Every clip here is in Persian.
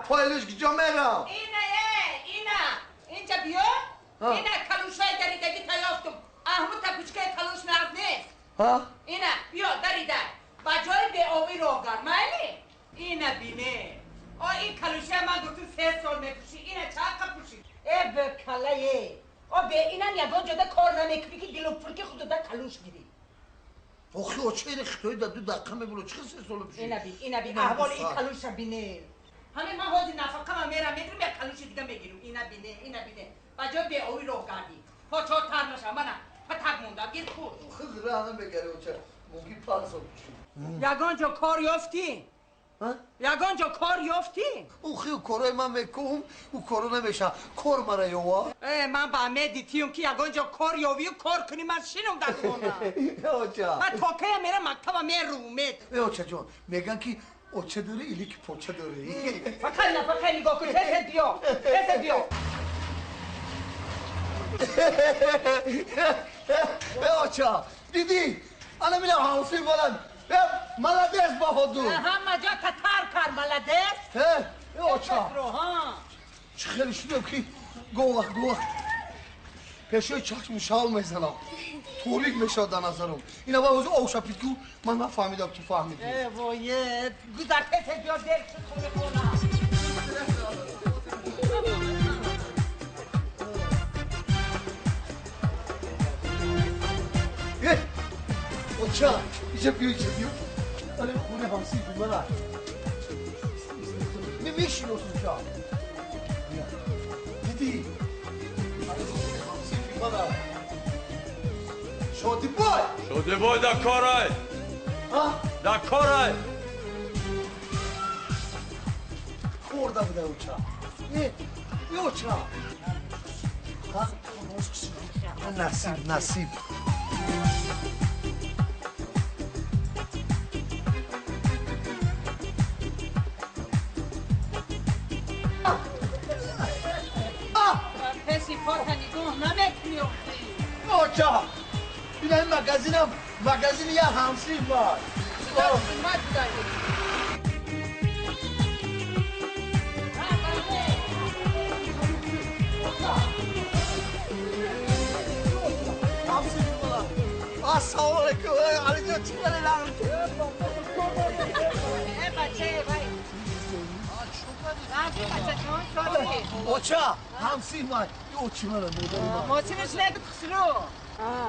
پایلش کجا میرم؟ اینا اینجا بیا. اینا کلوشای دریدگی تایافتم. احمد تا کوچکه کلوش نرد نیست. ها؟ اینا بیا دریده. بجای به آبی روگر مالی؟ اینا بینه. این کلوشه من گفتم 3 سال میکشی. اینا چقدر پوشی؟ به کلایه. به اینا یگان جدا کار نمیکنی که دلو فرکی خود دا کلوش گیری. آخه چه این خطایی در 2 دقیقه میبولو چه 3 سال پیش؟ اینا بی احوال این کلوش بینه. همه من حوضی نفقه من میرم میگیرم یک کلوش دیگه میگیرم. اینا بینه. بجای به آبی روگر دی. پاچار تر نشم منم. پتک موندم گیر خود. خود راه نمیگره اوچه ممکن 5 سال پیش. یگان جا کار یافتی؟ یگان جا کار یافتی؟ اوخی او کارای من میکنم او کارو نمیشه کار مرا یوا من با همه دیتیم که یگان جا کار یاوی و کار کنی من شینم در کنم اوچه من تاکه میره مکتب میره اومد اوچه جان میگن که اوچه داره ایلی که پوچه داره فقط نگاه کن تست بیا اوچه دیدی انا میرم حوصی بلند ملدیس با خودو همه جا تتر کر ملدیس اوچه چه خیلی شدم که گوه پیشوی چشم شال میزنم تولید میشد در نظرم اینا با حضور اوشا پیکو من نفهمیدم تو فهمیدی وایه گذر تست بیا در چه کنه اوچه اینجا بیا آره خونه همسی بیمارا میشین اوچه دیدی شادی بای دا کارای دا کارای خورده بوده اوچه ای اوچه نصیب پسی پاتا نگاه نمیکنی اوچه این این مگزین یه همسی بای السلام علیکم علی جان چی کنی بچه اوچه همسی من اوچه من ماشینش نگه خسرو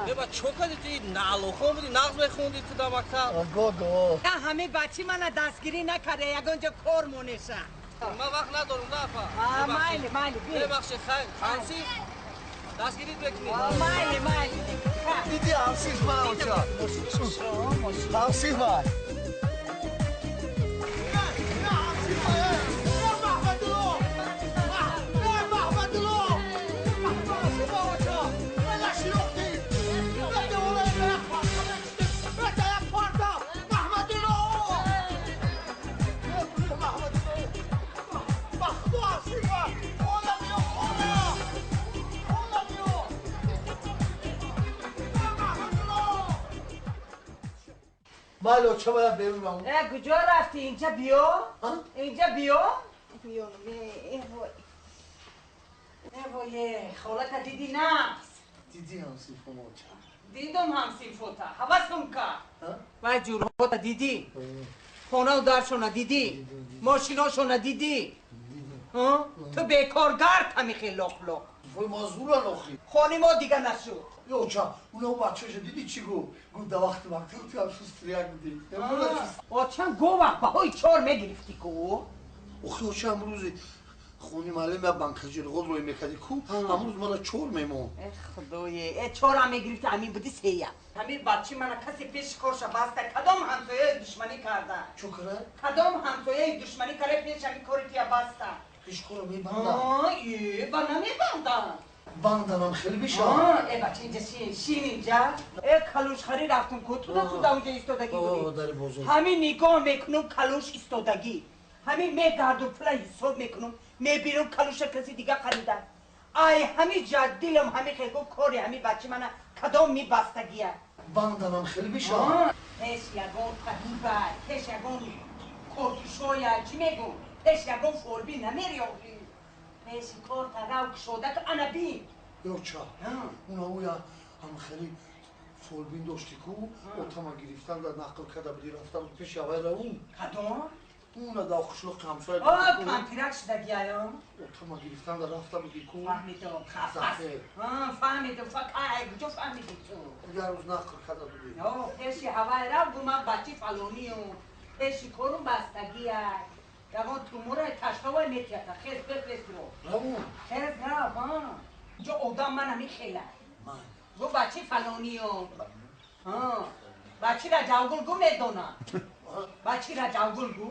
بابا چوکا دیدی نالو خون بودی نغز بخوندی تو در مکتب گو همه بچه من دستگیری نکرده یگانجا کار مونشه من وقت ندارم نه پا مایلی بیا ببخشید خیلی همسی دستگیری بکنی مایلی دیدی همسی من اوچه همسی من بله چه باید ببینم کجا رفتی اینجا بیا وای خالت دیدی نه دیدی همسی فوموچه دیدم همسی فوتا حواسم که وای جورها دیدی خونه و درشو ندیدی ماشیناشو ندیدی تو بیکارگرد همیخی لخ وای مازورا نخی خانی ما دیگه نشد اوچه اونا بچه‌ش دیدی چی گو در وقت تو هم شستریک بودی چند گو وقت بهای 4 میگرفتی کو اوخی اوچه امروزی خونی معلم یا بانکجی رو روی میکردی کو امروز من 4 میمون خدای 4 هم میگرفتی همین بودی 3 همین بچه من کسی پیش کارش بسته کدام همسایه دشمنی کرده چو کرد؟ کدام همسایه دشمنی کرده پیش همین کاری تیا بسته پیش کارو میبندن با نمیبندن بندنم خیلی بیشه ای بچه اینجا شین اینجا ای کلوش خری رفتم کو تو در اونجا ایستادگی بودی همین نگاه میکنم کلوش ایستادگی همین میگردم پلا حساب میکنم میبینم کلوش کسی دیگه خریدن ای همین جدیلم همین خیلی کاری همین بچه من کدام میبستگیه بندنم خیلی بیشه پیش یگان قدیبه پیش یگان کردوشویا چی میگم پیش یکم فوربی نمیری آخی پیش کار تراو شده که انا بین یوچا اونا اویا هم خیلی فولبین داشتی کو اتما گرفتن در نقل کرده بودی رفتم پیش اول اون کدوم؟ اونا دا خشلق همسای کامپیرک شده گیایم اتما گرفتن در رفته بودی کو فهمیدم فهمیدم فقط کجا فهمیدی تو دیگر روز نقل کرده بودی پیشی هوای را گومم بچی فلونی پیشی کرون بستگی دوان تو مورای تشتاوی میتیتا خیز بفرست رو رمون خیز را جو اودام من همی خیلی گو بچی فلونی بچی را جاوگل گو میدونم بچی را جاوگل گو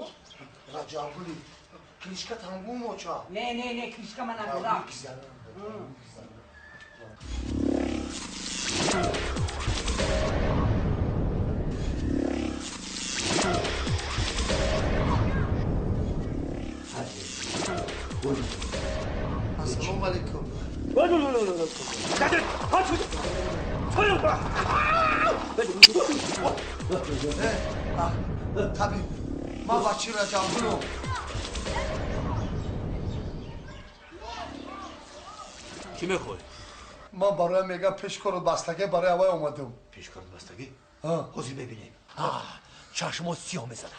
رجاگولی کلیشکا تنگو موچا نه کلیشکا من ندارم السلام علیکم طبیب ما بچی را جاوگلو چی میخوای؟ ما برای میگم پیش کرد بستگی برای اوای اومدم پیش کرد بستگی؟ ها خوزی ببینیم چشمات سیاه میزنن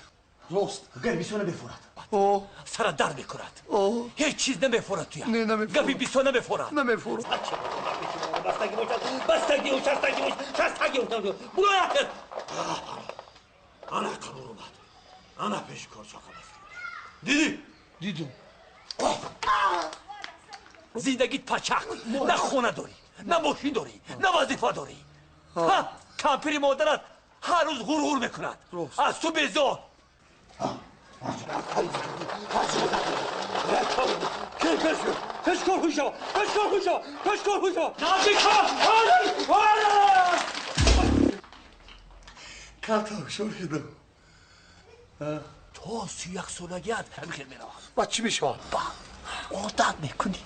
راست گرمیسونه بفورد او سر در میکند او هیچ چیز نمیفورد توی نه، نمیفورد. گپی بیسو نمیفورد نمیفورد بستگی باشه برو نکن انا قبول اومد انا پیش کار چاقه بستگی دیدم زندگیت پچق نه خونه داری نه ماشین داری نه وظیفه داری ها کمپیری مادرت هر روز غرور میکند راست. از تو بیزار پیش کار خوشا نازی کارتا شوریدم تو 31 سالگیت همین میرا با چی میشه؟ عادت میکنی